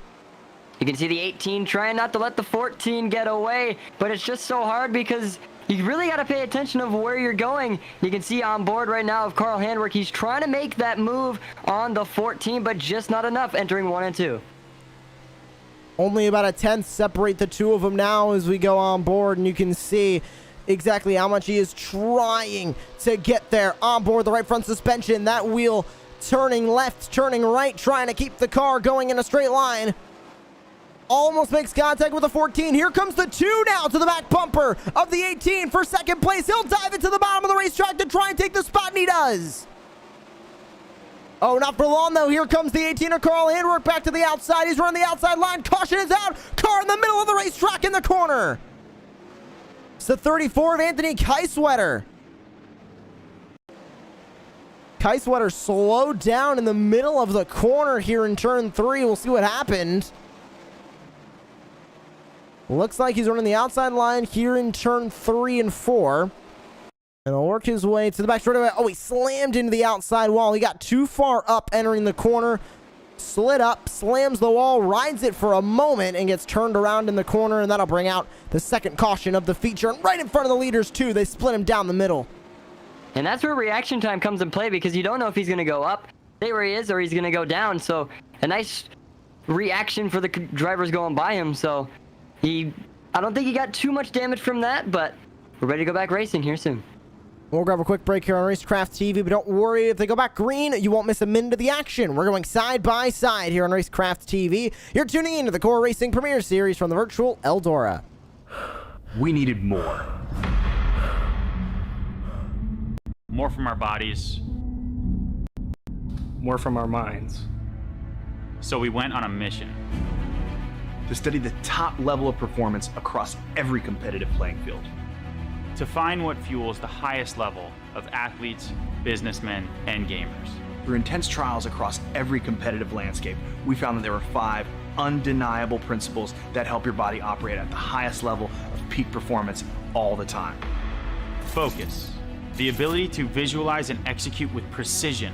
You can see the 18 trying not to let the 14 get away, but it's just so hard because you really got to pay attention of where you're going. You can see on board right now of Carl Handwerk. He's trying to make that move on the 14, but just not enough, entering 1 and 2. Only about a tenth separate the two of them now as we go on board, and you can see exactly how much he is trying to get there on board the right front suspension. That wheel turning left, turning right, trying to keep the car going in a straight line. Almost makes contact with the 14. Here comes the 2 now to the back bumper of the 18 for second place. He'll dive into the bottom of the racetrack to try and take the spot, and he does. Oh, not for long, though. Here comes the 18er, Carl Handwerk, back to the outside. He's running the outside line. Caution is out. Car in the middle of the racetrack in the corner. It's the 34 of Anthony Keiswetter. Keiswetter slowed down in the middle of the corner here in turn 3. We'll see what happened. Looks like he's running the outside line here in turn 3 and 4. And he'll work his way to the back straightaway. Oh, he slammed into the outside wall. He got too far up entering the corner. Slid up, slams the wall, rides it for a moment, and gets turned around in the corner. And that'll bring out the second caution of the feature. And right in front of the leaders, too. They split him down the middle. And that's where reaction time comes in play, because you don't know if he's going to go up, stay where he is, or he's going to go down. So a nice reaction for the drivers going by him. So I don't think he got too much damage from that, but we're ready to go back racing here soon. We'll grab a quick break here on Racecraft TV, but don't worry, if they go back green, you won't miss a minute of the action. We're going side by side here on Racecraft TV. You're tuning into the Core Racing Premier Series from the virtual Eldora. We needed more. More from our bodies. More from our minds. So we went on a mission. To study the top level of performance across every competitive playing field. To find what fuels the highest level of athletes, businessmen, and gamers. Through intense trials across every competitive landscape, we found that there are 5 undeniable principles that help your body operate at the highest level of peak performance all the time. Focus. The ability to visualize and execute with precision.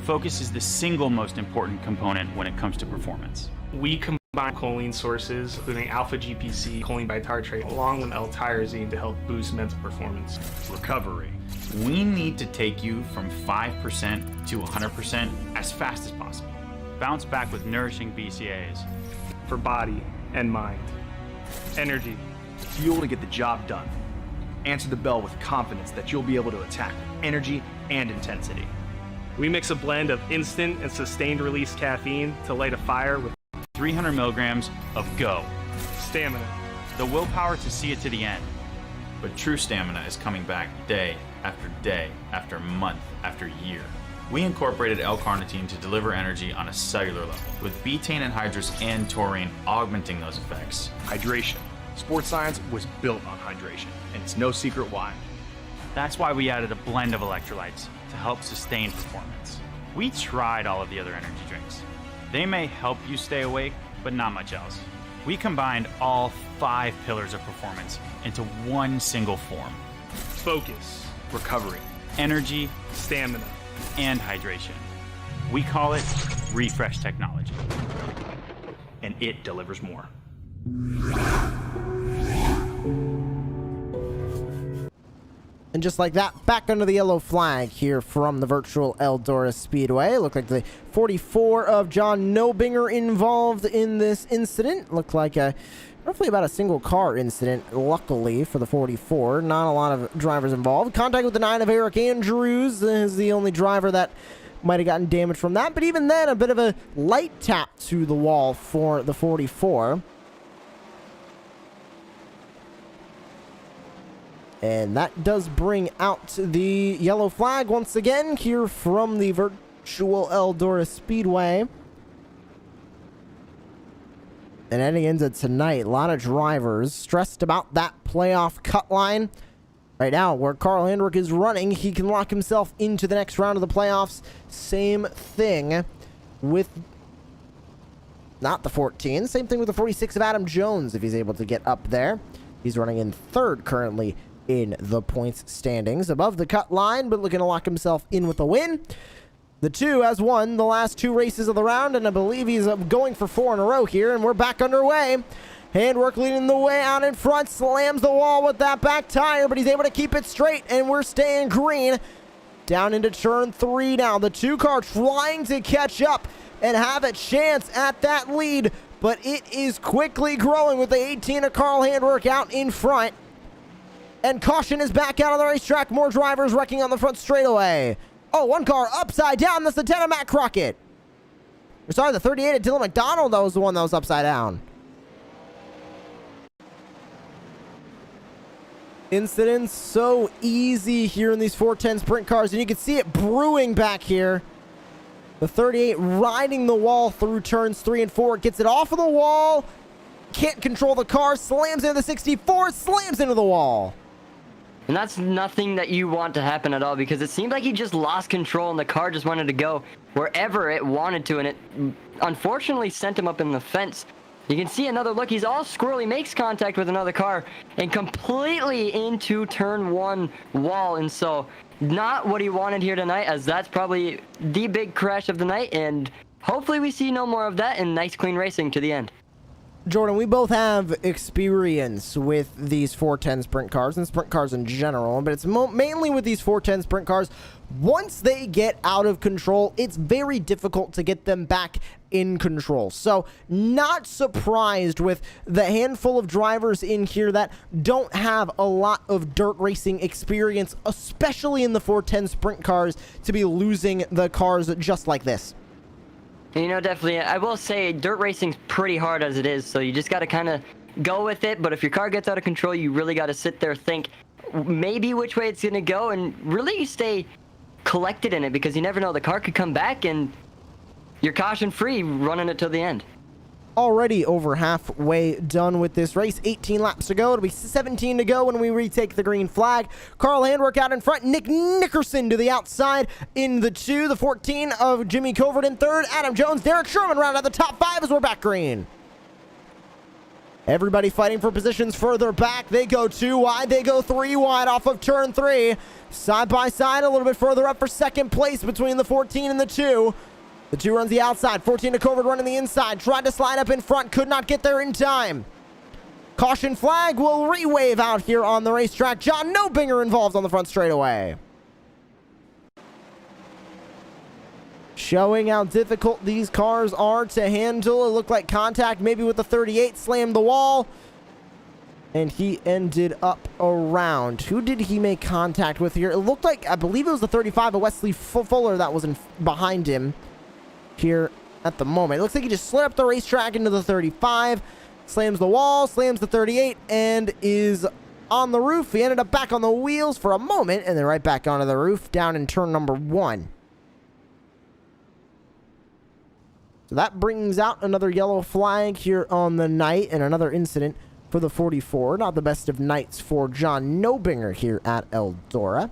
Focus is the single most important component when it comes to performance. We combine choline sources, including alpha GPC, choline bitartrate, along with L-tyrosine to help boost mental performance. Recovery. We need to take you from 5% to 100% as fast as possible. Bounce back with nourishing BCAAs. For body and mind. Energy. Fuel to get the job done. Answer the bell with confidence that you'll be able to attack with energy and intensity. We mix a blend of instant and sustained release caffeine to light a fire with 300 milligrams of GO. stamina. The willpower to see it to the end. But true stamina is coming back day after month after year. We incorporated L-carnitine to deliver energy on a cellular level, with betaine anhydrous and taurine augmenting those effects. Hydration. Sports science was built on hydration, and it's no secret why. That's why we added a blend of electrolytes to help sustain performance. We tried all of the other energy drinks. They may help you stay awake, but not much else. We combined all 5 pillars of performance into one single form. Focus. Recovery. Energy, Stamina. and hydration. We call it Refresh Technology. And it delivers more. And just like that, back under the yellow flag here from the virtual Eldora Speedway. Looked like the 44 of John Nobinger involved in this incident. Looked like roughly about a single car incident, luckily, for the 44. Not a lot of drivers involved. Contact with the 9 of Eric Andrews is the only driver that might have gotten damage from that. But even then, a bit of a light tap to the wall for the 44. And that does bring out the yellow flag once again here from the virtual Eldora Speedway. And heading into tonight, a lot of drivers stressed about that playoff cut line. Right now, where Carl Hendrick is running, he can lock himself into the next round of the playoffs. Same thing with not the 14. Same thing with the 46 of Adam Jones if he's able to get up there. He's running in 3rd currently in the points standings, above the cut line, but looking to lock himself in with a win. The 2 has won the last 2 races of the round, and I believe he's going for 4 in a row here, and we're back underway. Handwork leading the way out in front, slams the wall with that back tire, but he's able to keep it straight, and we're staying green. Down into turn 3 now. The 2 car trying to catch up and have a chance at that lead, but it is quickly growing with the 18 of Carl Handwork out in front. And caution is back out on the racetrack. More drivers wrecking on the front straightaway. Oh, 1 car upside down. That's the 10 of Matt Crockett. Sorry, the 38 of Dylan McDonald, that was the one that was upside down. Incidents so easy here in these 410 sprint cars, and you can see it brewing back here. The 38 riding the wall through turns 3 and 4. Gets it off of the wall. Can't control the car. Slams into the 64. Slams into the wall. And that's nothing that you want to happen at all, because it seemed like he just lost control and the car just wanted to go wherever it wanted to, and it unfortunately sent him up in the fence. You can see another look. He's all squirrely, makes contact with another car and completely into turn 1 wall. And so not what he wanted here tonight, as that's probably the big crash of the night. And hopefully we see no more of that and nice clean racing to the end. Jordan, we both have experience with these 410 sprint cars and sprint cars in general, but it's mainly with these 410 sprint cars. Once they get out of control, it's very difficult to get them back in control. So not surprised with the handful of drivers in here that don't have a lot of dirt racing experience, especially in the 410 sprint cars, to be losing the cars just like this. You know, definitely, I will say dirt racing's pretty hard as it is, so you just got to kind of go with it. But if your car gets out of control, you really got to sit there, think maybe which way it's going to go, and really stay collected in it, because you never know, the car could come back and you're caution free running it till the end. already over halfway done with this race. 18 laps to go. It'll be 17 to go when we retake the green flag. Carl Handwerk out in front. Nick Nickerson to the outside in the 2. The 14 of Jimmy Covert in third. Adam Jones, Derek Sherman round out the top 5 as we're back green. Everybody fighting for positions further back. They go 2 wide. They go 3 wide off of turn 3. Side by side, a little bit further up for second place between the 14 and the 2. The 2 runs the outside. 14 to Covert running the inside. Tried to slide up in front. Could not get there in time. Caution flag will re-wave out here on the racetrack. John Nobinger involved on the front straightaway. Showing how difficult these cars are to handle. It looked like contact maybe with the 38. Slammed the wall. And he ended up around. Who did he make contact with here? It looked like, I believe it was the 35 of Wesley Fuller that was behind him here at the moment. It looks like he just slid up the racetrack into the 35. Slams the wall, slams the 38, and is on the roof. He ended up back on the wheels for a moment, and then right back onto the roof down in turn number 1. So that brings out another yellow flag here on the night and another incident for the 44. Not the best of nights for John Nobinger here at Eldora.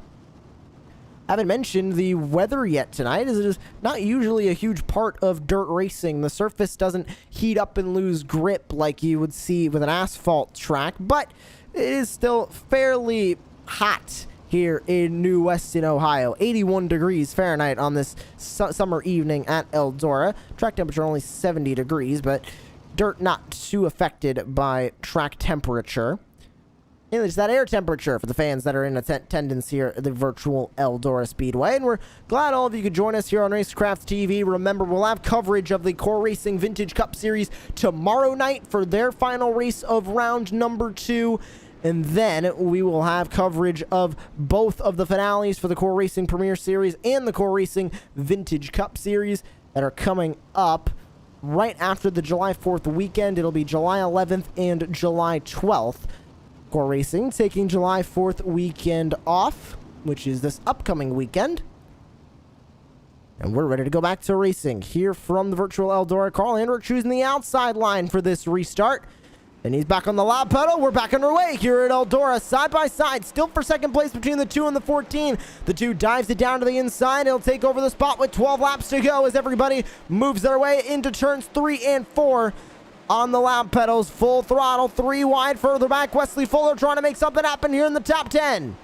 Haven't mentioned the weather yet tonight, as it is not usually a huge part of dirt racing. The surface doesn't heat up and lose grip like you would see with an asphalt track, but it is still fairly hot here in New Weston, Ohio. 81 degrees Fahrenheit on this summer evening at Eldora. Track temperature only 70 degrees, but dirt not too affected by track temperature. And it's that air temperature for the fans that are in attendance here at the virtual Eldora Speedway. And we're glad all of you could join us here on Racecraft TV. Remember, we'll have coverage of the Core Racing Vintage Cup Series tomorrow night for their final race of round number 2. And then we will have coverage of both of the finales for the Core Racing Premier Series and the Core Racing Vintage Cup Series that are coming up right after the July 4th weekend. It'll be July 11th and July 12th. Core Racing taking July 4th weekend off, which is this upcoming weekend. And we're ready to go back to racing here from the virtual Eldora. Carl Handwerk choosing the outside line for this restart. And he's back on the loud pedal. We're back underway here at Eldora. Side by side, still for second place between the 2 and the 14. The 2 dives it down to the inside. He'll take over the spot with 12 laps to go as everybody moves their way into turns 3 and 4. On the loud pedals, full throttle, 3 wide, further back. Wesley Fuller trying to make something happen here in the top 10.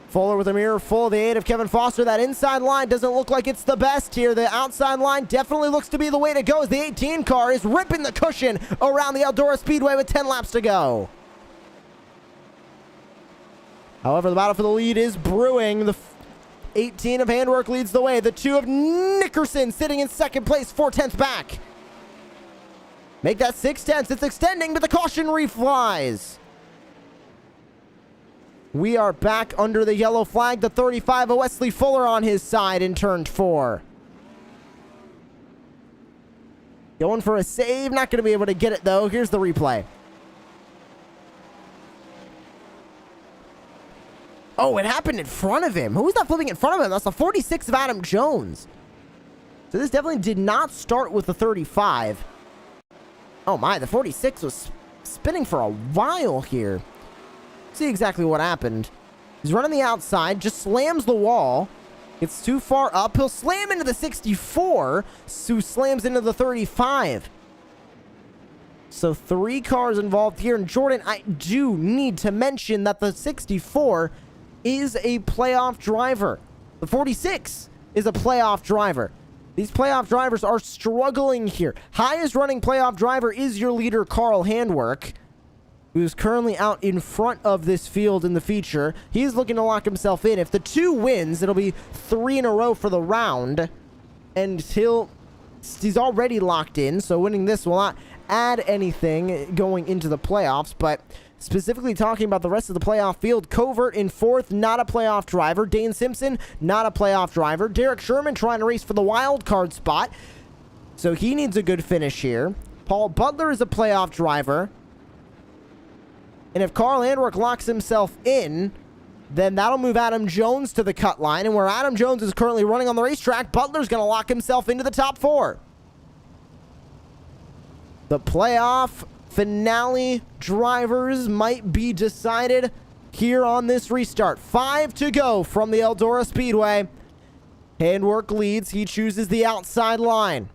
Fuller with a mirror full of the 8 of Kevin Foster. That inside line doesn't look like it's the best here. The outside line definitely looks to be the way to go as the 18 car is ripping the cushion around the Eldora Speedway with 10 laps to go. However, the battle for the lead is brewing. The 18 of Handwerk leads the way. The 2 of Nickerson sitting in second place, 4/10 back. Make that 6/10. It's extending, but the caution reflies. We are back under the yellow flag. The 35 of Wesley Fuller on his side in turn 4. Going for a save. Not going to be able to get it, though. Here's the replay. Oh, it happened in front of him. Who was that flipping in front of him? That's the 46 of Adam Jones. So this definitely did not start with the 35. Oh, my. The 46 was spinning for a while here. See exactly what happened. He's running the outside, just slams the wall. It's too far up. He'll slam into the 64, who slams into the 35. So 3 cars involved here. And Jordan, I do need to mention that the 64 is a playoff driver. The 46 is a playoff driver. These playoff drivers are struggling here. Highest running playoff driver is your leader, Carl Handwerk, who's currently out in front of this field in the feature. He's looking to lock himself in. If the 2 wins, it'll be 3 in a row for the round. And he's already locked in, so winning this will not add anything going into the playoffs. But specifically talking about the rest of the playoff field, Covert in 4th, not a playoff driver. Dane Simpson, not a playoff driver. Derek Sherman trying to race for the wild card spot, so he needs a good finish here. Paul Butler is a playoff driver. And if Carl Handwerk locks himself in, then that'll move Adam Jones to the cut line. And where Adam Jones is currently running on the racetrack, Butler's going to lock himself into the top 4. The playoff finale drivers might be decided here on this restart. 5 to go from the Eldora Speedway. Handwork leads. He chooses the outside line.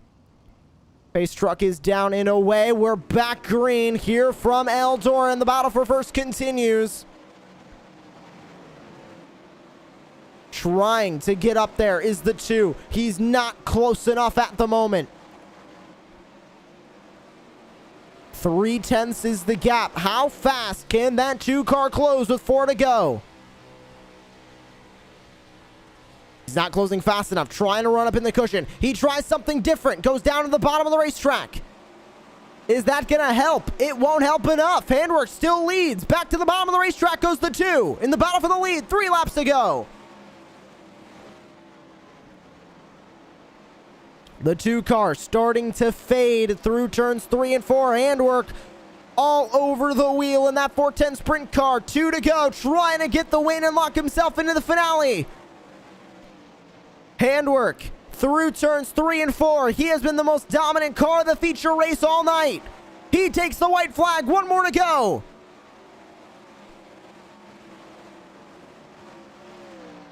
Pace truck is down and away. We're back green here from Eldora, and the battle for first continues. Trying to get up there is the 2. He's not close enough at the moment. 3/10 is the gap. How fast can that 2-car close with 4 to go? He's not closing fast enough. Trying to run up in the cushion. He tries something different. Goes down to the bottom of the racetrack. Is that going to help? It won't help enough. Handwork still leads. Back to the bottom of the racetrack goes the 2. In the battle for the lead. 3 laps to go. The 2 cars starting to fade through turns 3 and 4. Handwork all over the wheel in that 410 sprint car. 2 to go. Trying to get the win and lock himself into the finale. Handwork through turns 3 and 4. He has been the most dominant car of the feature race all night. He takes the white flag. 1 more to go.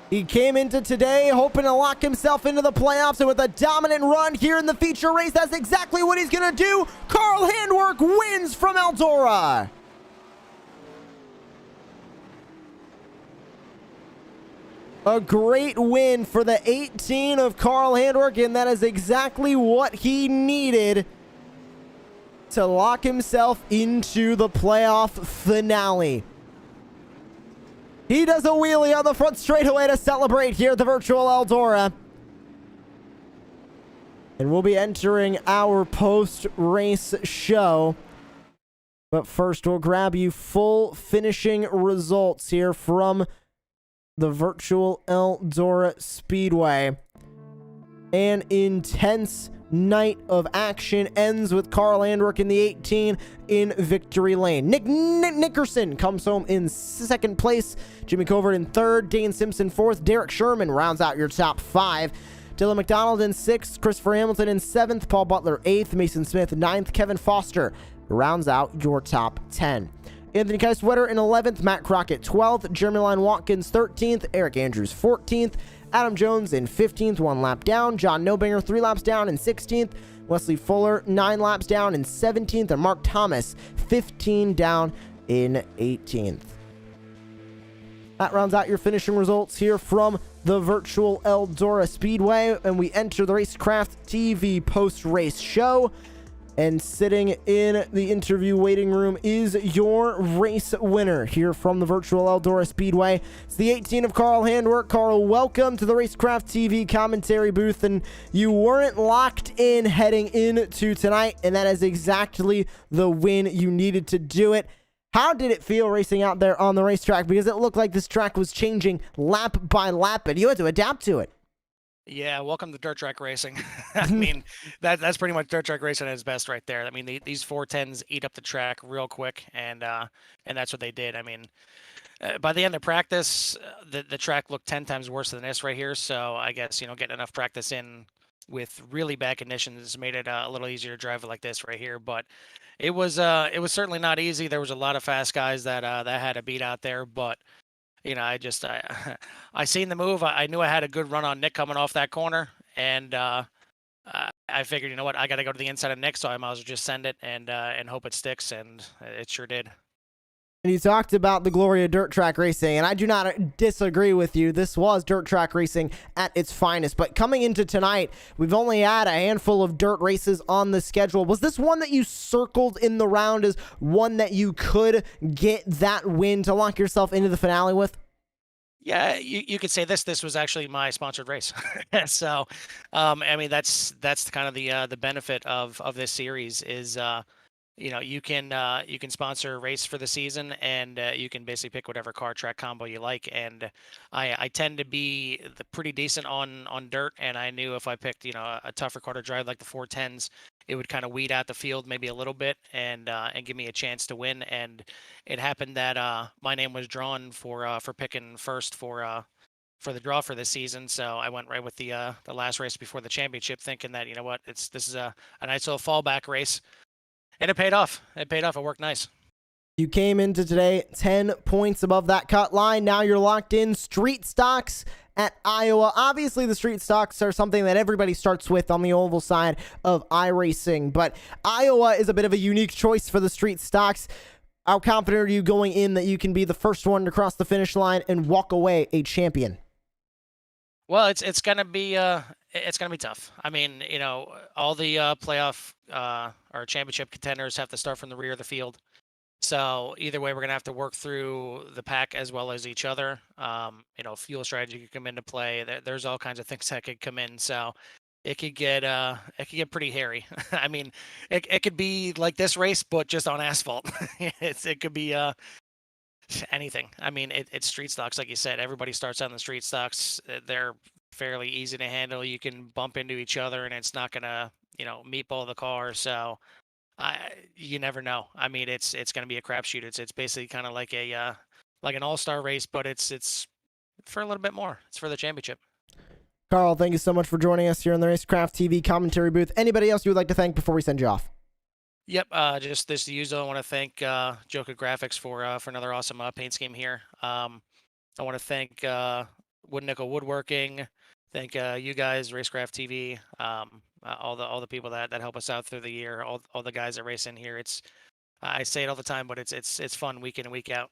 He came into today hoping to lock himself into the playoffs, and with a dominant run here in the feature race, that's exactly what he's going to do. Carl Handwork wins from Eldora. A great win for the 18 of Carl Handwork, and that is exactly what he needed to lock himself into the playoff finale. He does a wheelie on the front straightaway to celebrate here at the virtual Eldora. And we'll be entering our post-race show. But first, we'll grab you full finishing results here from the virtual Eldora Speedway. An intense night of action ends with Carl Handwork in the 18 in victory lane. Nick Nickerson comes home in 2nd place. Jimmy Covert in 3rd. Dane Simpson 4th. Derek Sherman rounds out your top 5. Dylan McDonald in 6th. Christopher Hamilton in 7th. Paul Butler 8th. Mason Smith 9th. Kevin Foster rounds out your top 10. Anthony Keiswetter in 11th. Matt Crockett 12th. Jeremy Line Watkins 13th. Eric Andrews 14th. Adam Jones in 15th, 1 lap down. John Nobinger 3 laps down in 16th. Wesley Fuller 9 laps down in 17th. And Mark Thomas 15 down in 18th. That rounds out your finishing results here from the virtual Eldora Speedway. And we enter the Racecraft TV post-race show. And sitting in the interview waiting room is your race winner here from the virtual Eldora Speedway. It's the 18 of Carl Handwork. Carl, welcome to the Racecraft TV commentary booth. And you weren't locked in heading into tonight, and that is exactly the win you needed to do it. How did it feel racing out there on the racetrack? Because it looked like this track was changing lap by lap, and you had to adapt to it. Yeah, welcome to dirt track racing. I mean, that's pretty much dirt track racing at its best right there. I mean, these 410s eat up the track real quick, and that's what they did. I mean, by the end of practice, the track looked 10 times worse than this right here. So I guess, getting enough practice in with really bad conditions made it a little easier to drive it like this right here. But it was certainly not easy. There was a lot of fast guys that had to beat out there, but I seen the move. I knew I had a good run on Nick coming off that corner, and I figured, what, I got to go to the inside of Nick, so I might as well just send it and hope it sticks, and it sure did. And you talked about the glory of dirt track racing, and I do not disagree with you. This was dirt track racing at its finest. But coming into tonight, we've only had a handful of dirt races on the schedule. Was this one that you circled in the round as one that you could get that win to lock yourself into the finale with? Yeah, you could say this was actually my sponsored race. So, I mean, that's kind of the benefit of this series is, you can sponsor a race for the season, and you can basically pick whatever car track combo you like. And I tend to be pretty decent on dirt, and I knew if I picked a tougher car to drive like the 410s, it would kind of weed out the field maybe a little bit and give me a chance to win. And it happened that my name was drawn for picking first for the draw for this season. So I went right with the last race before the championship, thinking that, you know what, this is a nice little fallback race, and it paid off. It paid off. It worked nice. You came into today 10 points above that cut line. Now you're locked in. Street stocks at Iowa. Obviously, the street stocks are something that everybody starts with on the oval side of iRacing, but Iowa is a bit of a unique choice for the street stocks. How confident are you going in that you can be the first one to cross the finish line and walk away a champion? Well, it's gonna be tough. I mean, all the playoff or championship contenders have to start from the rear of the field. So either way, we're gonna have to work through the pack as well as each other. Fuel strategy could come into play. There's all kinds of things that could come in. So it could get pretty hairy. I mean, it could be like this race, but just on asphalt. It could be anything. I mean, it's street stocks, like you said. Everybody starts on the street stocks. They're fairly easy to handle. You can bump into each other, and it's not gonna meatball the car. So. You never know. I mean, it's going to be a crapshoot. It's basically kind of like an all-star race, but it's for a little bit more. It's for the championship. Carl, thank you so much for joining us here in the Racecraft TV commentary booth. Anybody else you would like to thank before we send you off? Yep. Just this to use. I want to thank Joka Graphics for another awesome paint scheme here. I want to thank Wood Nickel Woodworking. Thank you guys, Racecraft TV. All the people that help us out through the year, all the guys that race in here. I say it all the time, but it's fun week in and week out.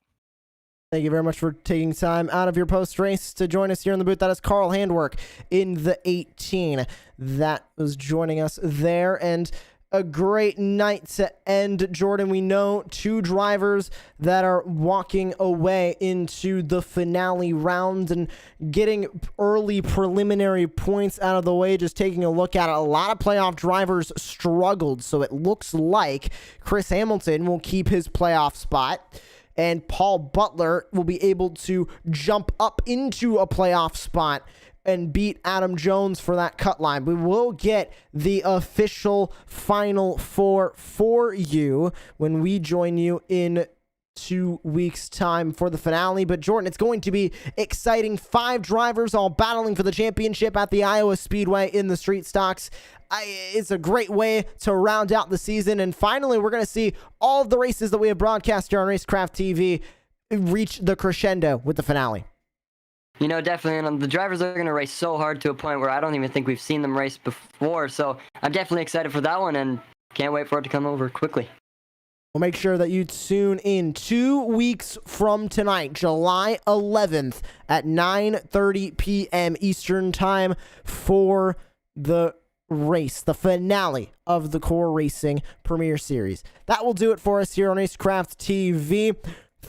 Thank you very much for taking time out of your post-race to join us here in the booth. That is Carl Handwork in the 18 that was joining us there, and a great night to end. Jordan, we know 2 drivers that are walking away into the finale round and getting early preliminary points out of the way. Just taking a look at it, a lot of playoff drivers struggled, so it looks like Chris Hamilton will keep his playoff spot, and Paul Butler will be able to jump up into a playoff spot and beat Adam Jones for that cut line. We will get the official Final Four for you when we join you in 2 weeks' time for the finale. But Jordan, it's going to be exciting. 5 drivers all battling for the championship at the Iowa Speedway in the street stocks. It's a great way to round out the season. And finally, we're going to see all of the races that we have broadcast here on Racecraft TV reach the crescendo with the finale. Definitely, and the drivers are going to race so hard to a point where I don't even think we've seen them race before. So I'm definitely excited for that one and can't wait for it to come over quickly. We'll make sure that you tune in 2 weeks from tonight, July 11th at 9:30 p.m. Eastern Time for the race, the finale of the Core Racing Premier Series. That will do it for us here on Racecraft TV.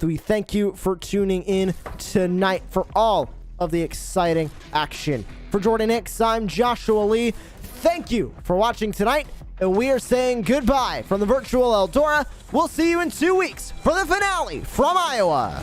We thank you for tuning in tonight for all of the exciting action. For Jordan Hicks, I'm Joshua Lee. Thank you for watching tonight, and we are saying goodbye from the virtual Eldora. We'll see you in 2 weeks for the finale from Iowa.